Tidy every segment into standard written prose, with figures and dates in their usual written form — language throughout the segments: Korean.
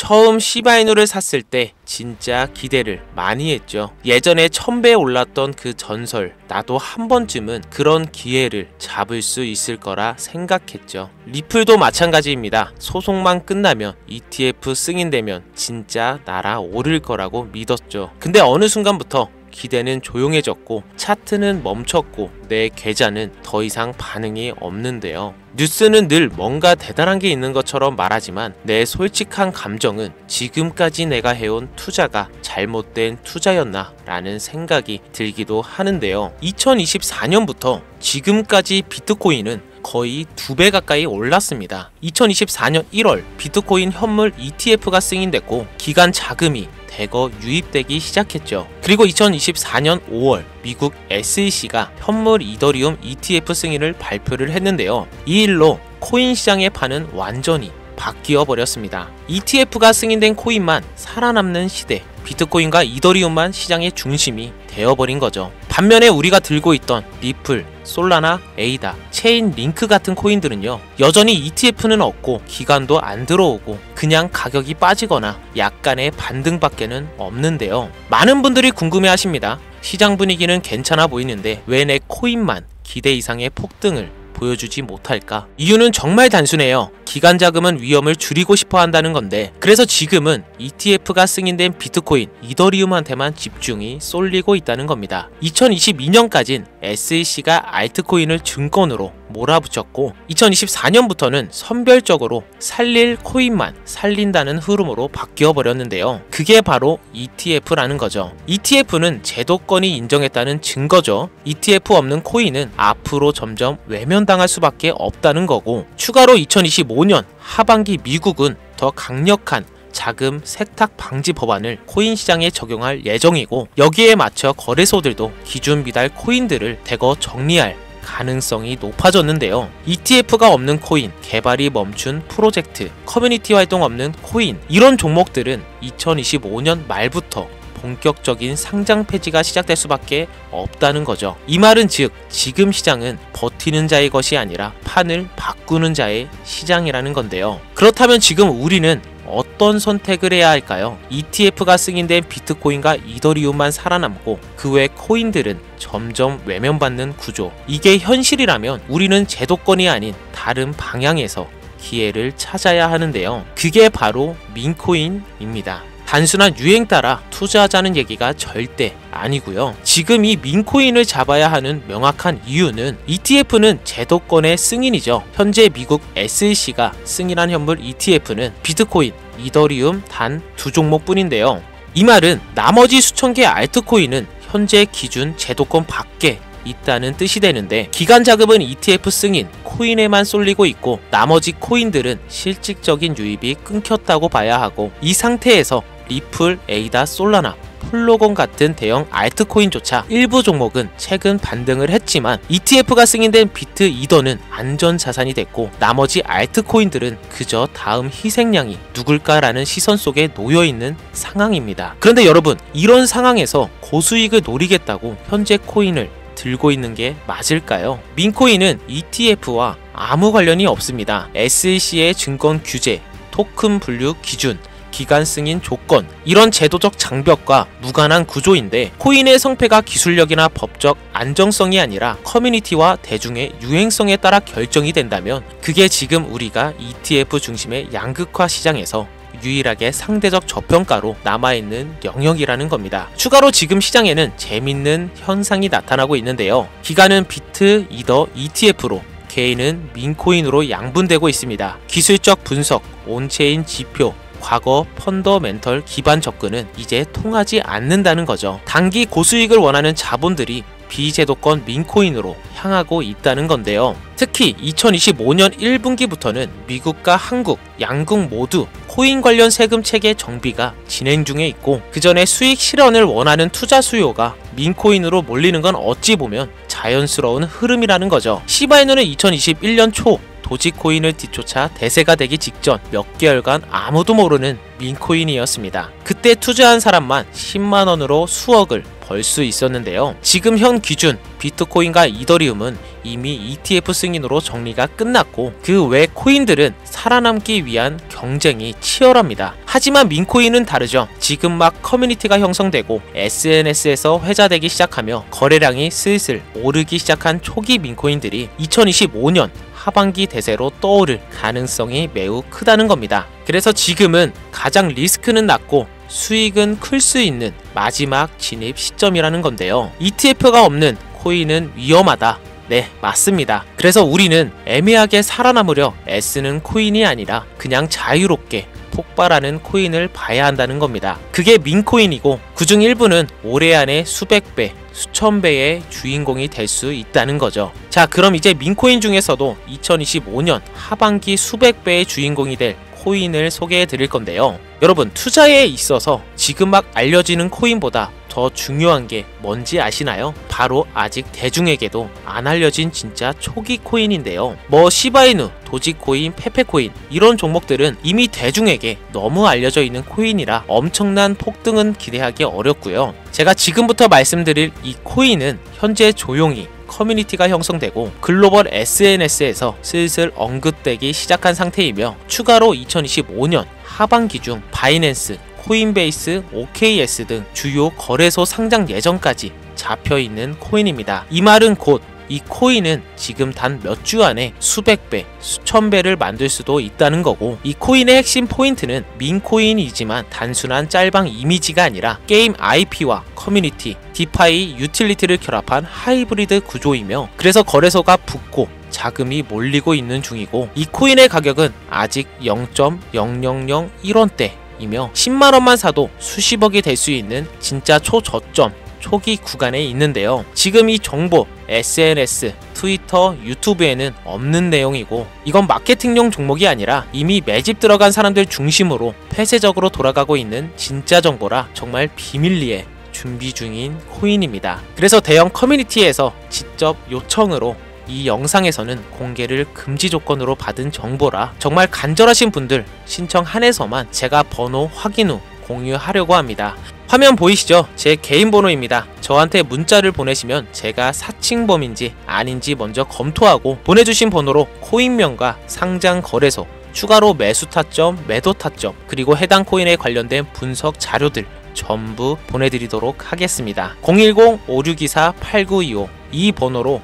처음 시바이누를 샀을 때 진짜 기대를 많이 했죠. 예전에 1000배 올랐던 그 전설, 나도 한 번쯤은 그런 기회를 잡을 수 있을 거라 생각했죠. 리플도 마찬가지입니다. 소송만 끝나면 ETF 승인되면 진짜 날아오를 거라고 믿었죠. 근데 어느 순간부터 기대는 조용해졌고 차트는 멈췄고 내 계좌는 더 이상 반응이 없는데요. 뉴스는 늘 뭔가 대단한 게 있는 것처럼 말하지만 내 솔직한 감정은 지금까지 내가 해온 투자가 잘못된 투자였나 라는 생각이 들기도 하는데요. 2024년부터 지금까지 비트코인은 거의 2배 가까이 올랐습니다. 2024년 1월 비트코인 현물 ETF가 승인됐고 기간 자금이 대거 유입되기 시작했죠. 그리고 2024년 5월 미국 SEC가 현물 이더리움 ETF 승인을 발표를 했는데요. 이 일로 코인 시장의 판은 완전히 바뀌어 버렸습니다. ETF가 승인된 코인만 살아남는 시대, 비트코인과 이더리움만 시장의 중심이 되어버린 거죠. 반면에 우리가 들고 있던 리플, 솔라나, 에이다, 체인 링크 같은 코인들은요, 여전히 ETF는 없고 기간도 안 들어오고 그냥 가격이 빠지거나 약간의 반등밖에는 없는데요. 많은 분들이 궁금해 하십니다. 시장 분위기는 괜찮아 보이는데 왜 내 코인만 기대 이상의 폭등을 보여주지 못할까? 이유는 정말 단순해요. 기간 자금은 위험을 줄이고 싶어 한다는 건데, 그래서 지금은 ETF가 승인된 비트코인, 이더리움한테만 집중이 쏠리고 있다는 겁니다. 2022년까진 SEC가 알트코인을 증권으로 몰아붙였고 2024년부터는 선별적으로 살릴 코인만 살린다는 흐름으로 바뀌어 버렸는데요. 그게 바로 ETF라는 거죠. ETF는 제도권이 인정했다는 증거죠. ETF 없는 코인은 앞으로 점점 외면당할 수밖에 없다는 거고, 추가로 2025년 하반기 미국은 더 강력한 자금 세탁 방지 법안을 코인 시장에 적용할 예정이고, 여기에 맞춰 거래소들도 기준 미달 코인들을 대거 정리할 가능성이 높아졌는데요. ETF가 없는 코인, 개발이 멈춘 프로젝트, 커뮤니티 활동 없는 코인, 이런 종목들은 2025년 말부터 본격적인 상장 폐지가 시작될 수밖에 없다는 거죠. 이 말은 즉 지금 시장은 버티는 자의 것이 아니라 판을 바꾸는 자의 시장이라는 건데요. 그렇다면 지금 우리는 어떤 선택을 해야 할까요? ETF가 승인된 비트코인과 이더리움만 살아남고 그 외 코인들은 점점 외면받는 구조. 이게 현실이라면 우리는 제도권이 아닌 다른 방향에서 기회를 찾아야 하는데요. 그게 바로 민코인입니다. 단순한 유행 따라 투자하자는 얘기가 절대 아니고요. 지금 이 민코인을 잡아야 하는 명확한 이유는 ETF는 제도권의 승인이죠. 현재 미국 SEC가 승인한 현물 ETF는 비트코인, 이더리움 단 2종목뿐인데요. 이 말은 나머지 수천 개의 알트코인은 현재 기준 제도권 밖에 있다는 뜻이 되는데, 기간 자금은 ETF 승인, 코인에만 쏠리고 있고 나머지 코인들은 실질적인 유입이 끊겼다고 봐야 하고, 이 상태에서 리플, 에이다, 솔라나, 폴로곤 같은 대형 알트코인조차 일부 종목은 최근 반등을 했지만 ETF가 승인된 비트, 이더는 안전자산이 됐고 나머지 알트코인들은 그저 다음 희생양이 누굴까라는 시선 속에 놓여있는 상황입니다. 그런데 여러분, 이런 상황에서 고수익을 노리겠다고 현재 코인을 들고 있는 게 맞을까요? 민코인은 ETF와 아무 관련이 없습니다. SEC의 증권 규제, 토큰 분류 기준, 기간 승인 조건, 이런 제도적 장벽과 무관한 구조인데, 코인의 성패가 기술력이나 법적 안정성이 아니라 커뮤니티와 대중의 유행성에 따라 결정이 된다면 그게 지금 우리가 ETF 중심의 양극화 시장에서 유일하게 상대적 저평가로 남아있는 영역이라는 겁니다. 추가로 지금 시장에는 재밌는 현상이 나타나고 있는데요. 기간은 비트, 이더, ETF로, 개인은 민코인으로 양분되고 있습니다. 기술적 분석, 온체인 지표, 과거 펀더멘털 기반 접근은 이제 통하지 않는다는 거죠. 단기 고수익을 원하는 자본들이 비제도권 민코인으로 향하고 있다는 건데요. 특히 2025년 1분기부터는 미국과 한국, 양국 모두 코인 관련 세금 체계 정비가 진행 중에 있고, 그 전에 수익 실현을 원하는 투자 수요가 민코인으로 몰리는 건 어찌 보면 자연스러운 흐름이라는 거죠. 시바이누는 2021년 초 도지코인을 뒤쫓아 대세가 되기 직전 몇 개월간 아무도 모르는 민코인이었습니다. 그때 투자한 사람만 10만원으로 수억을 벌 수 있었는데요. 지금 현 기준 비트코인과 이더리움은 이미 ETF 승인으로 정리가 끝났고 그 외 코인들은 살아남기 위한 경쟁이 치열합니다. 하지만 민코인은 다르죠. 지금 막 커뮤니티가 형성되고 SNS에서 회자되기 시작하며 거래량이 슬슬 오르기 시작한 초기 민코인들이 2025년 하반기 대세로 떠오를 가능성이 매우 크다는 겁니다. 그래서 지금은 가장 리스크는 낮고 수익은 클 수 있는 마지막 진입 시점이라는 건데요. ETF가 없는 코인은 위험하다. 네, 맞습니다. 그래서 우리는 애매하게 살아남으려 애쓰는 코인이 아니라 그냥 자유롭게 폭발하는 코인을 봐야 한다는 겁니다. 그게 민코인이고 그중 일부는 올해 안에 수백 배, 수천 배의 주인공이 될 수 있다는 거죠. 자, 그럼 이제 민코인 중에서도 2025년 하반기 수백 배의 주인공이 될 코인을 소개해 드릴 건데요. 여러분, 투자에 있어서 지금 막 알려지는 코인보다 더 중요한 게 뭔지 아시나요? 바로 아직 대중에게도 안 알려진 진짜 초기 코인인데요. 뭐 시바이누, 도지코인, 페페코인 이런 종목들은 이미 대중에게 너무 알려져 있는 코인이라 엄청난 폭등은 기대하기 어렵고요. 제가 지금부터 말씀드릴 이 코인은 현재 조용히 커뮤니티가 형성되고 글로벌 SNS에서 슬슬 언급되기 시작한 상태이며 추가로 2025년 하반기 중 바이낸스, 코인베이스, OKS 등 주요 거래소 상장 예정까지 잡혀있는 코인입니다. 이 말은 곧 이 코인은 지금 단 몇 주 안에 수백 배, 수천 배를 만들 수도 있다는 거고 이 코인의 핵심 포인트는 민코인이지만 단순한 짤방 이미지가 아니라 게임 IP와 커뮤니티, 디파이, 유틸리티를 결합한 하이브리드 구조이며 그래서 거래소가 붙고 자금이 몰리고 있는 중이고 이 코인의 가격은 아직 0.0001원대 이며 10만원만 사도 수십억이 될 수 있는 진짜 초저점 초기 구간에 있는데요. 지금 이 정보 SNS, 트위터, 유튜브에는 없는 내용이고 이건 마케팅용 종목이 아니라 이미 매집 들어간 사람들 중심으로 폐쇄적으로 돌아가고 있는 진짜 정보라 정말 비밀리에 준비 중인 코인입니다. 그래서 대형 커뮤니티에서 직접 요청으로 이 영상에서는 공개를 금지 조건으로 받은 정보라 정말 간절하신 분들 신청 한해서만 제가 번호 확인 후 공유하려고 합니다. 화면 보이시죠? 제 개인 번호입니다. 저한테 문자를 보내시면 제가 사칭범인지 아닌지 먼저 검토하고 보내주신 번호로 코인명과 상장 거래소, 추가로 매수 타점, 매도 타점, 그리고 해당 코인에 관련된 분석 자료들 전부 보내드리도록 하겠습니다. 010-5624-8925 이 번호로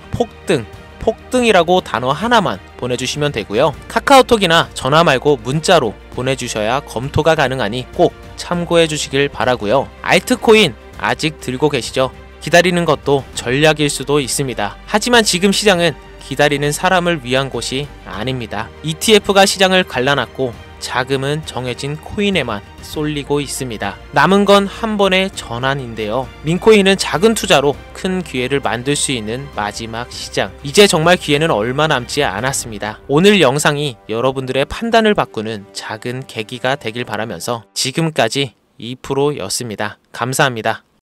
폭등이라고 단어 하나만 보내주시면 되고요. 카카오톡이나 전화 말고 문자로 보내주셔야 검토가 가능하니 꼭 참고해 주시길 바라고요. 알트코인 아직 들고 계시죠? 기다리는 것도 전략일 수도 있습니다. 하지만 지금 시장은 기다리는 사람을 위한 곳이 아닙니다. ETF가 시장을 갈라놨고 자금은 정해진 코인에만 쏠리고 있습니다. 남은 건 한 번의 전환인데요. 민코인은 작은 투자로 큰 기회를 만들 수 있는 마지막 시장. 이제 정말 기회는 얼마 남지 않았습니다. 오늘 영상이 여러분들의 판단을 바꾸는 작은 계기가 되길 바라면서 지금까지 2%였습니다. 감사합니다.